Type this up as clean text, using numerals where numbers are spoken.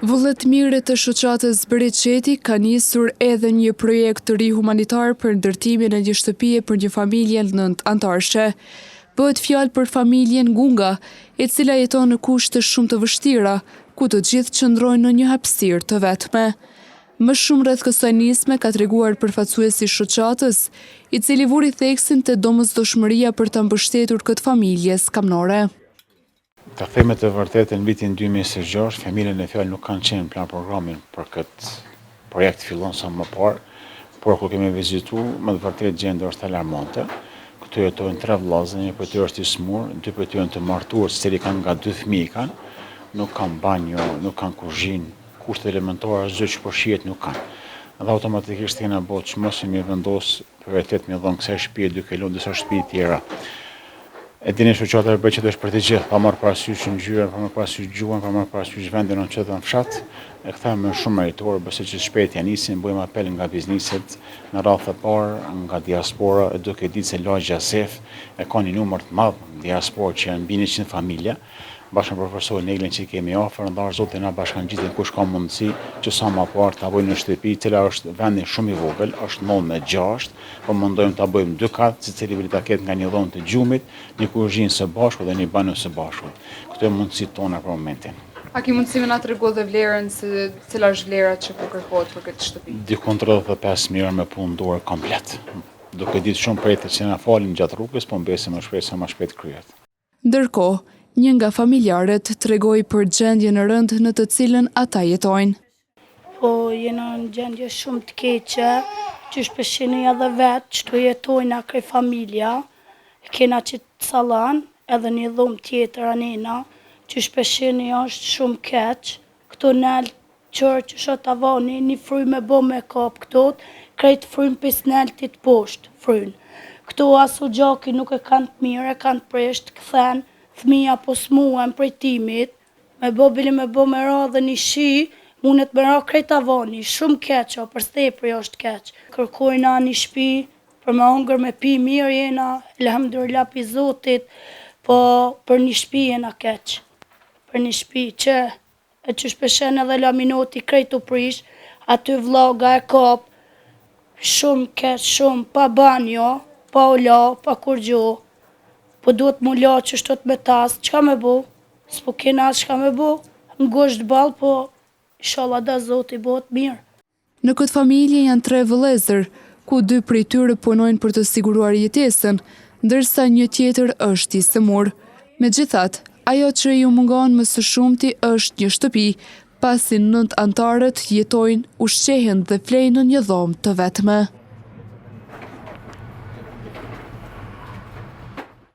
Vullnetmire të shoqatës Bereqeti ka nisur edhe një projekt të ri humanitar për ndërtimin e një shtëpie për një familje 9 anëtarëshe. Bëhet fjalë për familjen Gunga, e cila jeton në kushte shumë të vështira, ku të gjithë qëndrojnë në një hapësirë të vetme. Më shumë rreth kësaj nisme ka treguar përfaqësuesi i shoqatës, i cili vuri theksin te domosdoshmëria për ta mbështetur këtë familje skamnore. Të theme të vërtetën, në vitin 2026, familjen e fjalë nuk kanë qenë plan programin për këtë projekt fillon sa më parë, por kur kemi vizitu, më të vërtet gjendja është alarmante. Këtu jetojnë 3 vëllezër, një prej tyre është i smur, 2 prej tyre janë të martuar, secili kanë nga 2 fëmijë kanë, nuk kanë banjo, nuk kanë kuzhinë, kushte elementare çdo që po shihet nuk kanë. Dhe automatikisht kena bërë çmos mi vendos prioritet me dhënë kësaj shtëpie duke lënë disa shtëpi tjera. E dini shoqata e Bereqetit është për të gjithë, pa marrë parasysh ngjyrën, pa marrë parasysh gjuhën, pa marrë parasysh vendin në çdo fshat. E këta më shumë meritor, besoj që shpejt janë nisin, bëjmë apel nga bizneset në radhë të parë, nga diaspora, duke ditë se lagja SEF e ka një numër të madh diasporë që janë mbi 100 familje. Bashkë me profesor Neglin që kemi ofër, ndarë Zoti na bashkangjitin kush ka mundësi që sa më parë ta bëjmë në shtëpi, cila është vendi shumë i vogël, është 9x6, po mundojmë ta bëjmë 2 kat, secili vetë ta ketë nga një dhomë të gjumit, një kuzhinë së bashku dhe një banjo së bashku. Këto janë mundësitë tona për momentin. A ki mundësi me na tregu dhe vlerën se cila është vlera që po kërkohet për këtë shtëpi? Dikon 35.000 me punë dorë komplet. Duke ditë shumë prej të që na falin gjatë rrugës, po mbesim më shpejt sa më shpejt kryhet. Ndërkohë, një nga familjarët tregoi për gjendjen e rëndë në të cilën ata jetojnë. Po, jena në gjendje shumë të keqe, që shpeshini edhe vetë, që të jetojnë akre familja, kena që të salan, edhe një dhomë tjetër anena, që shpeshini është shumë keq, këto nel qërë që shot avani, një fryj me bo me kap këtot, krejt fryjnë pis neltit poshtë, fryjnë. Këto aso gjaki nuk e kanë të mire, kanë të presht, këthen, fëmija po smuen prej timit, me bo bili me bo me ra dhe një shi, mundet me ra krejt avani, shumë keqa, për stepri është keq. Kërkojna një shpi, për me hongër me pi mirë jena, elhamdulillah pi Zotit, po për një shpi jena keq. Për një shpi që, e që shpeshen edhe laminoti krejt u prish, aty vloga e kap, shumë keq, shumë, pa banjo, pa ola, pa kur gjo. Po duhet mu la që shtot me tas, qka me bo? S'po kena as qka me bo, ngosht bal, po inshallah da Zoti bëhet mirë. Në këtë familje janë 3 vëllezër, ku 2 prej tyre punojnë për të siguruar jetesën, ndërsa një tjetër është i smur. Megjithatë, ajo që ju mungon më së shumti është një shtëpi, pasi 9 anëtarët jetojnë, ushqehen dhe flejnë në një dhomë të vetme.